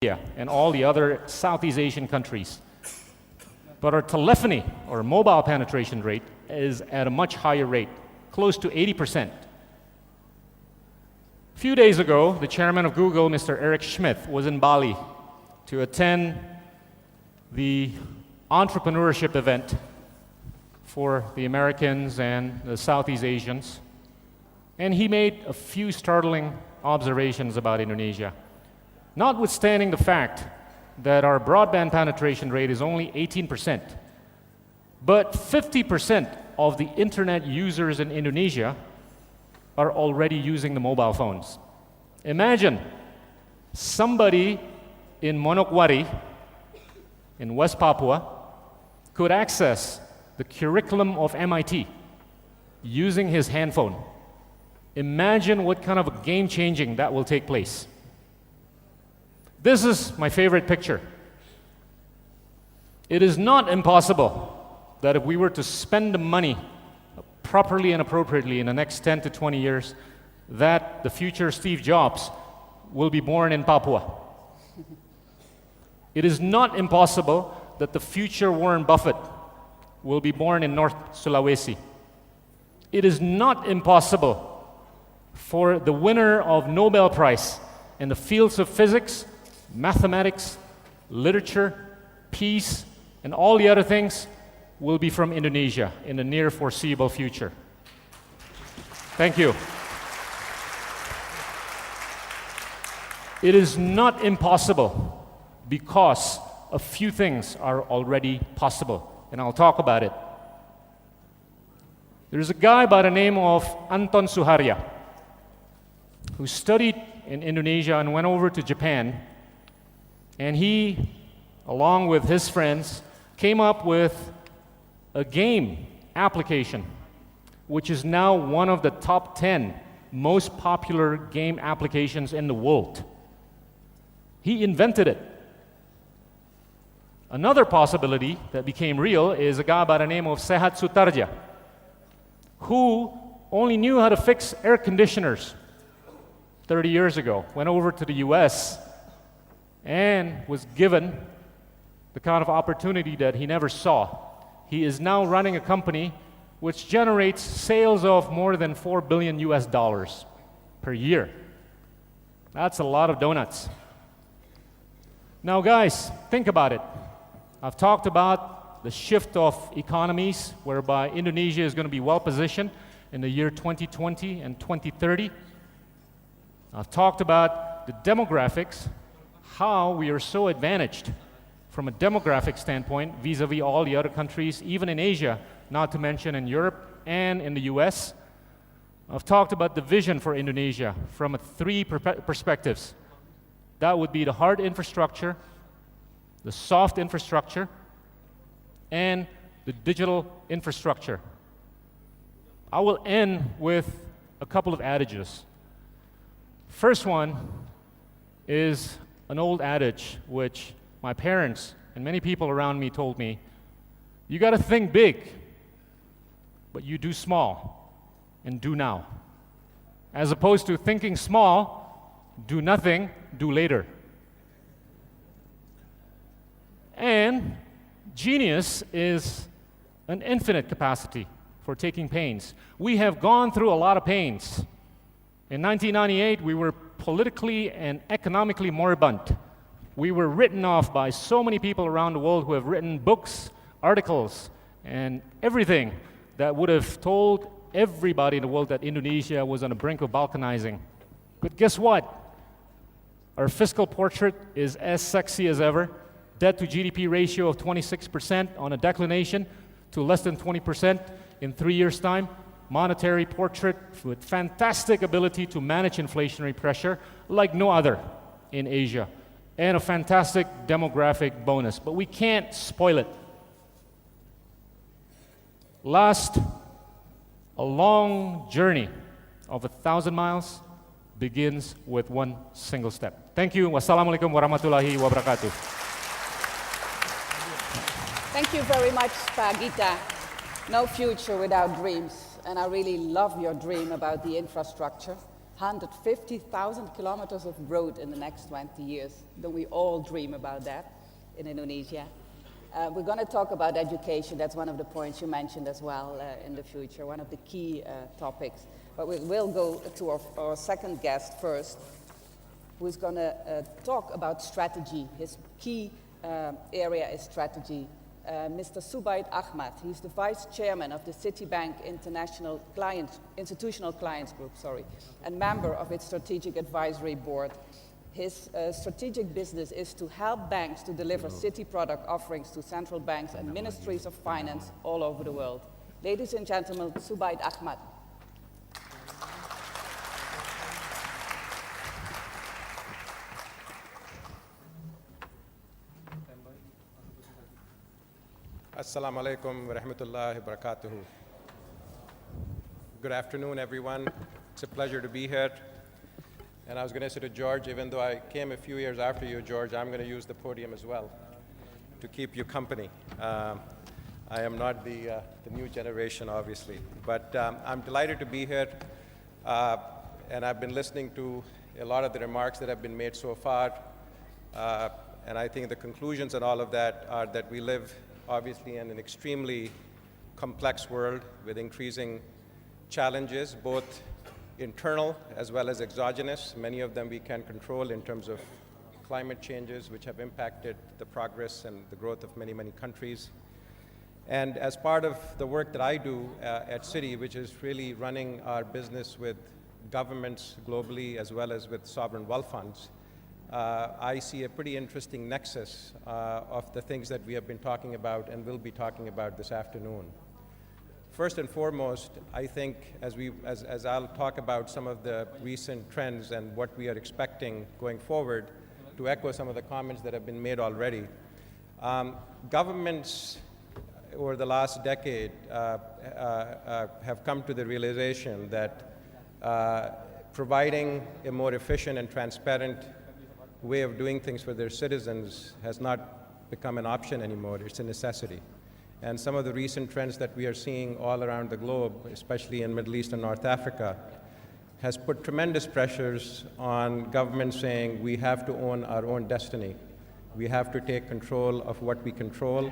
India and all the other Southeast Asian countries. But our telephony or mobile penetration rate is at a much higher rate, close to 80%. A few days ago, the chairman of Google, Mr. Eric Schmidt, was in Bali to attend the entrepreneurship event for the Americans and the Southeast Asians. And he made a few startling observations about Indonesia. Notwithstanding the fact that our broadband penetration rate is only 18%, but 50% of the internet users in Indonesia are already using the mobile phones. Imagine somebody in Manokwari, in West Papua, could access the curriculum of MIT using his handphone. Imagine what kind of a game-changing that will take place. This is my favorite picture. It is not impossible that if we were to spend the money properly and appropriately in the next 10 to 20 years, that the future Steve Jobs will be born in Papua. It is not impossible that the future Warren Buffett will be born in North Sulawesi. It is not impossible for the winner of Nobel Prize in the fields of physics, mathematics, literature, peace, and all the other things will be from Indonesia in the near foreseeable future. Thank you. It is not impossible because a few things are already possible, and I'll talk about it. There's a guy by the name of Anton Suharya who studied in Indonesia and went over to Japan, and he, along with his friends, came up with a game application, which is now one of the top 10 most popular game applications in the world. He invented it. Another possibility that became real is a guy by the name of Sehat Sutarja, who only knew how to fix air conditioners 30 years ago, went over to the US and was given the kind of opportunity that he never saw. He is now running a company which generates sales of more than $4 billion per year. That's a lot of donuts. Now guys, think about it. I've talked about the shift of economies whereby Indonesia is going to be well positioned in the year 2020 and 2030. I've talked about the demographics, how we are so advantaged from a demographic standpoint vis-a-vis all the other countries, even in Asia, not to mention in Europe and in the US. I've talked about the vision for Indonesia from three perspectives. That would be the hard infrastructure, the soft infrastructure, and the digital infrastructure. I will end with a couple of adages. First one is an old adage which my parents and many people around me told me, you got to think big, but you do small and do now. As opposed to thinking small, do nothing, do later. And genius is an infinite capacity for taking pains. We have gone through a lot of pains. In 1998, we were politically and economically moribund. We were written off by so many people around the world who have written books, articles, and everything that would have told everybody in the world that Indonesia was on the brink of balkanizing. But guess what? Our fiscal portrait is as sexy as ever. Debt to GDP ratio of 26% on a declination to less than 20% in 3 years' time. Monetary portrait with fantastic ability to manage inflationary pressure like no other in Asia. And a fantastic demographic bonus. But we can't spoil it. Last, a long journey of 1,000 miles begins with one single step. Thank you. Wassalamualaikum warahmatullahi wabarakatuh. Thank you very much, Pak Gita. No future without dreams. And I really love your dream about the infrastructure. 150,000 kilometers of road in the next 20 years. Don't we all dream about that in Indonesia? We're going to talk about education. That's one of the points you mentioned as well in the future, one of the key topics. But we will go to our second guest first, who's going to talk about strategy. His key area is strategy. Mr. Subaid Ahmad. He's the Vice Chairman of the Citibank Institutional Clients Group, and member of its Strategic Advisory Board. His strategic business is to help banks to deliver Citi product offerings to central banks and ministries of finance all over the world. Ladies and gentlemen, Subaid Ahmad. Assalamu alaikum wa rahmatullahi wa barakatuhu. Good afternoon, everyone. It's a pleasure to be here. And I was going to say to George, even though I came a few years after you, George, I'm going to use the podium as well to keep you company. I am not the new generation, obviously. But I'm delighted to be here. And I've been listening to a lot of the remarks that have been made so far. And I think the conclusions and all of that are that we live obviously in an extremely complex world with increasing challenges, both internal as well as exogenous. Many of them we can control in terms of climate changes, which have impacted the progress and the growth of many, many countries. And as part of the work that I do at Citi, which is really running our business with governments globally as well as with sovereign wealth funds, I see a pretty interesting nexus of the things that we have been talking about and will be talking about this afternoon. First and foremost, I think as I'll talk about some of the recent trends and what we are expecting going forward, to echo some of the comments that have been made already, governments over the last decade have come to the realization that providing a more efficient and transparent way of doing things for their citizens has not become an option anymore. It's a necessity. And some of the recent trends that we are seeing all around the globe, especially in Middle East and North Africa, has put tremendous pressures on governments saying we have to own our own destiny. We have to take control of what we control,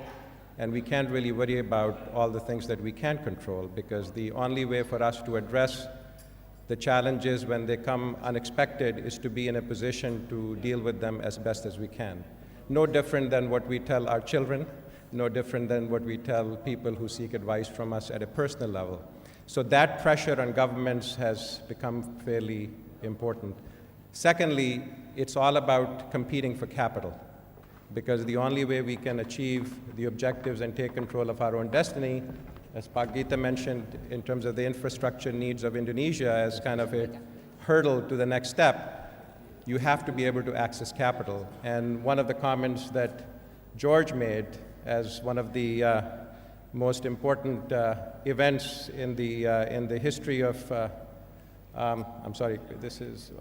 and we can't really worry about all the things that we can't control, because the only way for us to address the challenges when they come unexpected is to be in a position to deal with them as best as we can. No different than what we tell our children, no different than what we tell people who seek advice from us at a personal level. So that pressure on governments has become fairly important. Secondly, it's all about competing for capital, because the only way we can achieve the objectives and take control of our own destiny, as Pak mentioned, in terms of the infrastructure needs of Indonesia as kind of a hurdle to the next step, you have to be able to access capital. And one of the comments that George made as one of the most important events in the history of, I'm sorry, this is